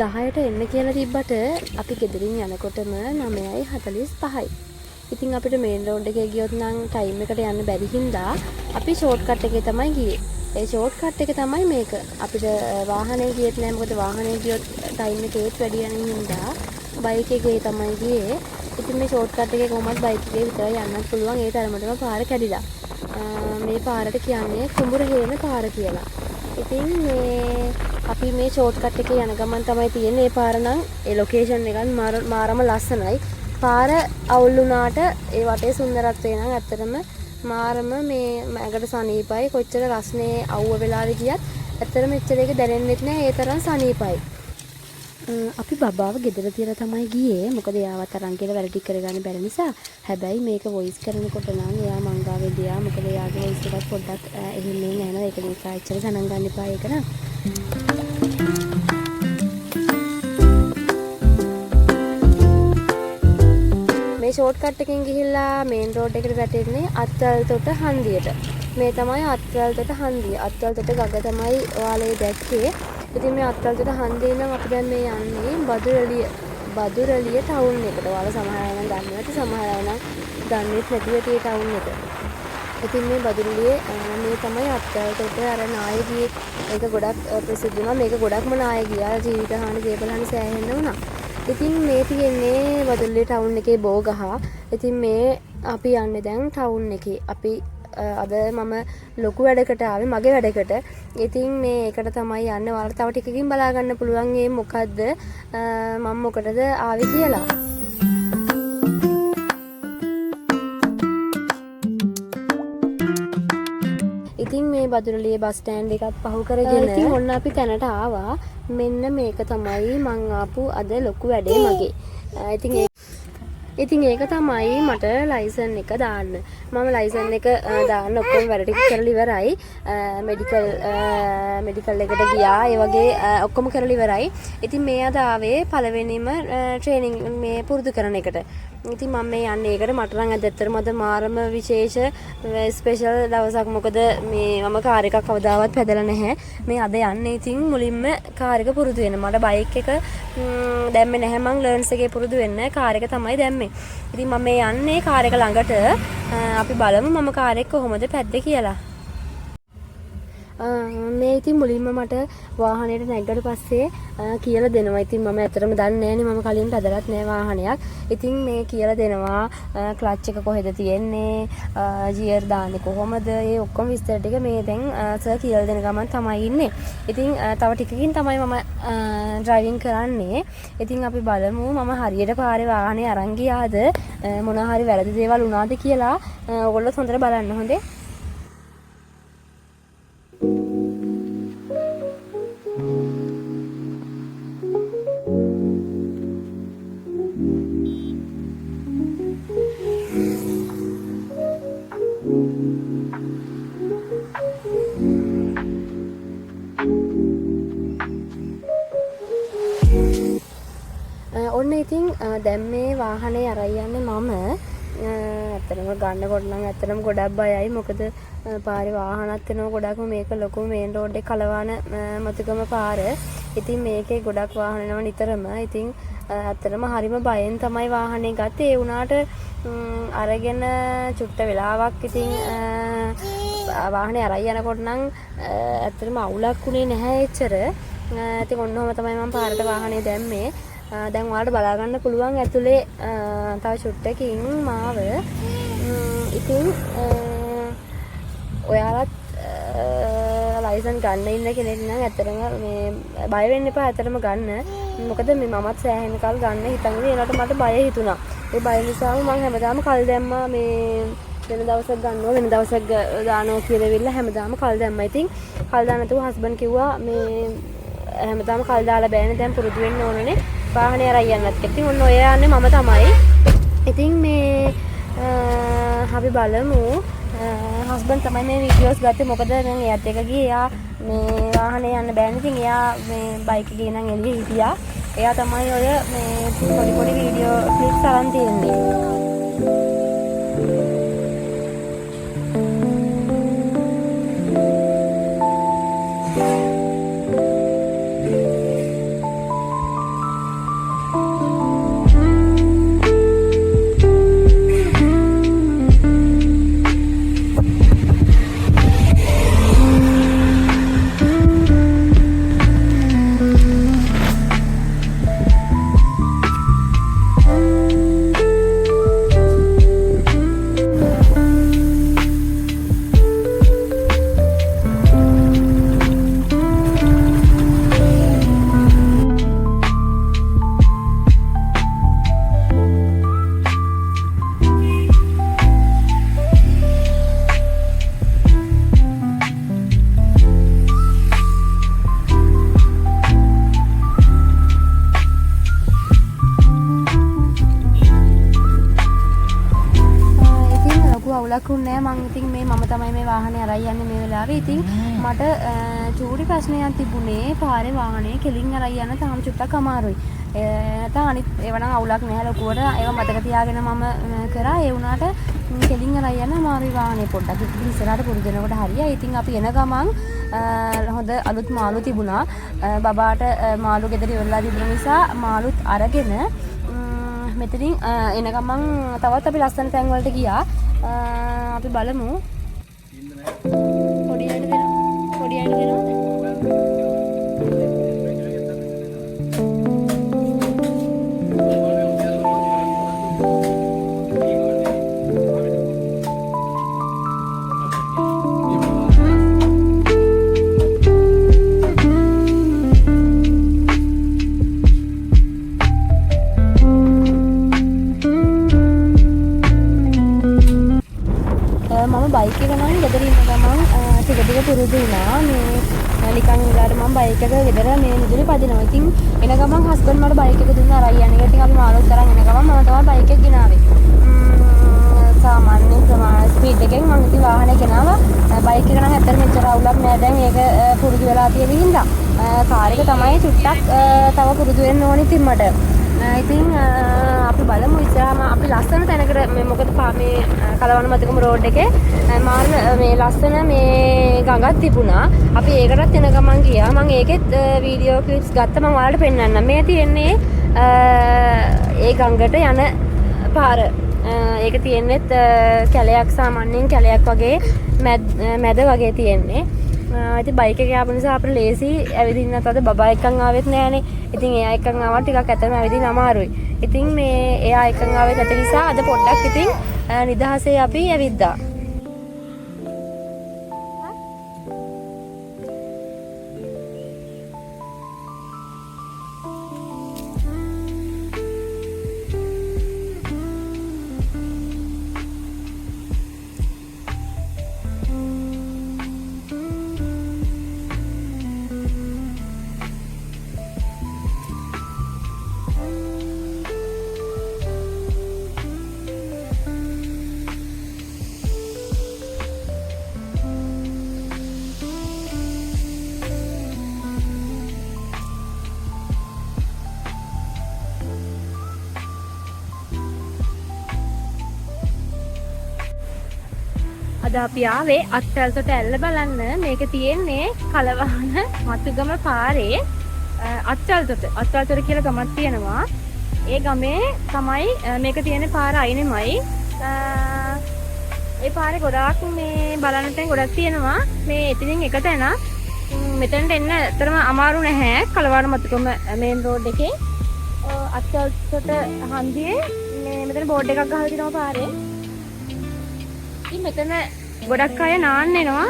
10ට එන්න කියලා තිබ්බට අපි ගෙදරින් යනකොටම 9:45යි. ඉතින් අපිට මේන් රෝඩ් එකේ ගියොත් නම් ටයිම් එකට යන්න බැරි හින්දා අපි ෂෝට් කට් එකේ තමයි ගියේ. ඒ ෂෝට් කට් එක තමයි මේක. අපිට වාහනේ ගියෙත් නෑ මොකද වාහනේ ගියොත් ටයිම් එකේත් වැඩි යන හින්දා බයික් එකේ තමයි ගියේ. ඉතින් මේ ෂෝට් කට් එකේ කොහොමද බයික් එකේ විතරයි යන්නත් පුළුවන්. ඒ තරමටම පාර කැඩිලා. මේ පාරට කියන්නේ කුඹුරහේන පාර කියලා. ඉතින් මේ අපි මේ ෂෝට් කට් එකේ යන ගමන් තමයි තියෙන්නේ. ඒ පාර නම් ඒ ලොකේෂන් එකත් මාරම ලස්සනයි. පාර අවුල් වුණාට ඒ වටේ සුන්දරත්වය නම් ඇත්තටම මාරම මේ මගට සනීපයි. කොච්චර රස්නේ අවුව වෙලාවෙ ගියත් ඇත්තටම එච්චර එක දැනෙන්නෙත් නෑ. ඒ තරම් සනීපයි. අපි බබාව ගෙදර තියලා තමයි ගියේ. මොකද එයාවත් අරන් කියලා වැඩ ටික කරගන්න බැරි නිසා. හැබැයි මේක වොයිස් කරනකොට නම් එයා මංගාවේ ගියා. මොකද එයාගේ වොයිස් එකත් පොඩ්ඩක් එහෙන්නේ නැහැ නේද? ඒක නිසා එච්චර ගණන් ගන්න එපා ඒක නම්. මේ ෂෝට් කට් එකෙන් ගිහිල්ලා මේන් රෝඩ් එකට වැටෙන්නේ අත්වැල්තොට හන්දියට. මේ තමයි අත්වැල්තොට හන්දිය. අත්වැල්තොට ගඟ තමයි ඔයාලේ දැක්කේ. ඉතින් මේ අත්වැල්තොට හන්දියේ නම් අපි දැන් මේ යන්නේ බදුරළිය ටවුන් එකට. ඔයාලා සමහර අය නම් දන්නේ නැති, සමහර අය නම් දන්නේත් නැති ඇති ඒ ටවුන් එක. ඉතින් මේ බදුරළියේ මේ තමයි අත්වැල්තොට අර නායකී ඒක ගොඩක් ප්‍රසිද්ධ වුණා. මේක ගොඩක්ම නාය ගියා. ජීවිත හානි දේපල හානි සෑහෙන්න වුණා. ඉතින් මේ තියෙන්නේ බදුරළිය ටවුන් එකේ බෝගහ. ඉතින් මේ අපි යන්නේ දැන් ටවුන් එකේ. අපි අද මම ලොකු වැඩකට ආවේ මගේ වැඩකට. ඉතින් මේ එකට තමයි යන්නේ. ඔයාලට තව ටිකකින් බලා ගන්න පුළුවන් මේ මොකද්ද මම මොකටද ආවේ කියලා. ඉතින් මේ බදුරළියේ බස් ස්ටෑන්ඩ් එකත් පහු කරගෙන ඉතින් ඔන්න අපි තැනට ආවා. මෙන්න මේක තමයි මං ආපු අද ලොකු වැඩේ මගේ. ඉතින් ඒක තමයි මට ලයිසන් එක දාන්න. මම ලයිසන් එක දාන්න ඔක්කොම වැඩ ටික කරලා ඉවරයි. මෙඩිකල් එකට ගියා. ඒ වගේ ඔක්කොම කරලා ඉවරයි. ඉතින් මේ අද ආවේ පළවෙනිම ට්‍රේනින් මේ පුරුදු කරන එකට. ඉතින් මම මේ යන්නේ ඒකට. මට නම් ඇත්තටම අද මාරම විශේෂ ස්පෙෂල් දවසක්. මොකද මේ මම කාර් එකක් කවදාවත් පැදලා නැහැ. මේ අද යන්නේ ඉතින් මුලින්ම කාර් එක පුරුදු වෙන්න. මට බයික් එක දැම්මේ නැහැ. මං ලර්න්ස් එකේ පුරුදු වෙන්න කාර් එක තමයි දැම්මේ. ඉතින් මම මේ යන්නේ කාර් එක ළඟට. අපි බලමු මම කාර් එක කොහොමද පැද්දේ කියලා. මේ ඉතින් මුලින්ම මට වාහනේට නැග්ගට පස්සේ කියලා දෙනවා. ඉතින් මම ඇත්තටම දන්නේ නැහනේ මම කලින් පැදලත් නැහැ වාහනයක්. ඉතින් මේ කියලා දෙනවා ක්ලච් එක කොහෙද තියෙන්නේ, ගියර් දාන්නේ කොහොමද, ඒ ඔක්කොම විස්තර ටික මේ දැන් සර් කියලා දෙන ගමන් තමයි ඉන්නේ. ඉතින් තව ටිකකින් තමයි මම ඩ්‍රයිවිං කරන්නේ. ඉතින් අපි බලමු මම හරියට පාරේ වාහනේ අරන් ගියාද, මොනවා හරි වැරදි දේවල් වුණාද කියලා. ඔයගොල්ලෝ හොඳට බලන්න හොඳේ. ඔන්න ඉතින් දැන් මේ වාහනේ අරන් යන්නේ මම. ඇත්තටම ගන්නකොට නම් ඇත්තටම ගොඩක් බයයි. මොකද පාරේ වාහනත් එනවා ගොඩක්ම. මේක ලොකු මේන් රෝඩ් එක කලවාන මතුගම පාර. ඉතින් මේකේ ගොඩක් වාහන එනවා නිතරම. ඉතින් ඇත්තටම හරිම බයෙන් තමයි වාහනේ ගත්තේ. ඒ වුණාට අරගෙන චුට්ට වෙලාවක් ඉතින් වාහනේ අරන් යනකොට නම් ඇත්තටම අවුලක් උනේ නැහැ එච්චර. ඉතින් ඔන්නෝම තමයි මම පාරට වාහනේ දැම්මේ. දැන් ඔයාලට බලා ගන්න පුළුවන් ඇතුලේ තව චුට්ටකින් මාව. ඉතින් ඔයාලත් ලයිසන් ගන්න ඉන්න කෙනෙක් නම් ඇත්තටම මේ බය වෙන්න එපා. ඇත්තටම ගන්න. මොකද මේ මමත් සෑහෙන කල් ගන්න හිතන් ඉන්නේ. ඒනට මට බය හිතුණා. ඒ බය නිසාම මම හැමදාම කල් දැම්මා. මේ වෙන දවසක් ගන්නවා වෙන දවසක් දානවා කියලා වෙilla හැමදාම කල් දැම්මා. ඉතින් කල් දාන්න නැතුව හස්බන්ඩ් කිව්වා මේ හැමදාම කල් දාලා බෑනේ දැන් පුරුදු වෙන්න ඕනනේ වාහනේ අරන් යන්නත්. ඉතින් ඔන්න ඔය යන්නේ මම තමයි. ඉතින් මේ අපි බලමු හස්බන්ඩ් තමයි මේ වීඩියෝස් ගත්තේ. මොකද දැන් එයාත් එක ගියේ. එයා මේ වාහනේ යන්න බෑනේ. ඉතින් එයා මේ බයික් එකේ නම් එළියේ හිටියා. එයා තමයි ඔය මේ පොඩි වීඩියෝ ක්ලිප්ස් අරන් තියෙන්නේ. අවුලක් වුණේ නැහැ. මං ඉතින් මම තමයි මේ වාහනේ අරයි යන්නේ මේ වෙලාවේ. ඉතින් මට චූටි ප්‍රශ්නයක් තිබුණේ පාරේ වාහනේ කෙලින් අරයි යන්න තාම චුට්ටක් අමාරුයි. නැත්නම් අනිත් ඒවා නම් අවුලක් නැහැ ලොකුවට. ඒවා මතක තියාගෙන මම කරා. ඒ වුණාට කෙලින් අරයි යන්න අමාරුයි වාහනේ පොඩ්ඩක්. ඉතින් ඉස්සරහට පුරුදු වෙනකොට හරියයි. ඉතින් අපි එන ගමන් හොඳ අලුත් මාළු තිබුණා. බබාට මාළු ගෙදර ඉවරලා තිබුණ නිසා මාළුත් අරගෙන මෙතනින් එන ගමන් තවත් අපි ලස්සන තැන් වලට ගියා. අපි බලමු. පොඩි අයින දෙනවා. පොඩි අයින දෙනවද? බයික් එක නම් ගෙදර ඉන්න ගමන් ටික ටික පුරුදු වුණා. මේ නිකන් ඉඳලා මම බයික් එක ගෙදර මේ නිදුනේ පදිනවා. ඉතින් එන ගමන් හස්බන්ඩ් මට බයික් එක දුන්නා අරයි යන්නේ. ඉතින් අපි මාළුත් තරන් එන ගමන් මම තමයි බයික් එක ගෙනාවේ. සාමාන්‍ය ස්පීඩ් එකෙන් මම ඉතින් වාහනේ ගෙනාවා. බයික් එක නම් ඇත්තට මෙච්චර අවුලක් නෑ. දැන් ඒක පුරුදු වෙලා තියෙන හින්දා. කාර් එක තමයි චුට්ටක් තව පුරුදු වෙන්න ඕනේ ඉතින් මට. ඉතින් අපි බලමු ඉස්සරහම අපි ලස්සන තැනකට මේ මොකද මේ කලවණ මතකම රෝඩ් එකේ මේ ලස්සන මේ ගඟක් තිබුණා. අපි ඒකටත් එන ගමන් ගියා. මම ඒකෙත් වීඩියෝ ක්ලිප්ස් ගත්තා. මම ඔයාලට පෙන්නන්නම්. මේ තියෙන්නේ ඒ ගඟට යන පාර. ඒක තියෙන්නේ කැලයක්, සාමාන්‍යයෙන් කැලයක් වගේ මැද වගේ තියෙන්නේ. ඉතින් බයික් එකේ ආපු නිසා අපිට ලේසි ඇවිදින්නත් අද බබා එක්කන් ආවෙත් නෑනේ. ඉතින් එයා එක්කන් ආවා ටිකක් ඇත්තම ඇවිදින්න අමාරුයි. ඉතින් මේ එයා එක්කන් ආවෙත් නැති නිසා අද පොඩ්ඩක් ඉතින් නිදහසේ අපි ඇවිද්දා. අද අපි ආවේ අත්තල්තොට ඇල්ල බලන්න. මේක තියෙන්නේ කලවහන මතුගම පාරේ අත්තල්තොට කියලා ගමක් තියෙනවා. ඒ ගමේ තමයි මේක තියෙන පාර අයිනෙමයි. ඒ පාරේ ගොඩාක් මේ බලන්න තැන් ගොඩක් තියෙනවා. මේ එතනින් එක තැන මෙතනට එන්න ඇත්තටම අමාරු නැහැ. කලවහන මතුගම මේන් රෝඩ් එකේ අත්තල්තොට හන්දියේ මේ මෙතන බෝඩ් එකක් ගහලා තියෙනවා පාරේ. ඉතින් මෙතන ගොඩක් අය නාන්න එනවා.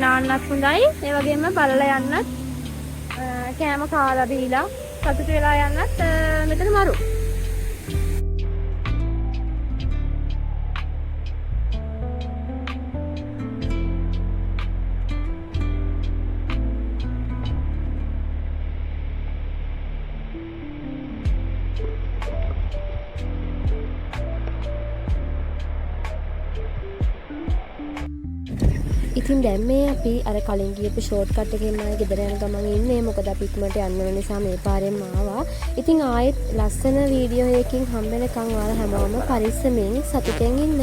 නාන්නත් හොඳයි. ඒ වගේම බලලා යන්නත් කෑම කාලා බීලා සතුට වෙලා යන්නත් මෙතන මරු. ඉතින් දැන් මේ අපි අර කලින් ගියපු ෂෝට් කට් එකෙන් ආයේ ගෙදර යන ගමන් ඉන්නේ. මොකද අපි ඉක්මනට යන්න වෙන නිසා මේ පාරෙන් ආවා. ඉතින් ආයෙත් ලස්සන වීඩියෝ එකකින් හම්බෙනකන් ඔයාලා හැමෝම පරිස්සමෙන් සතුටෙන් ඉන්න.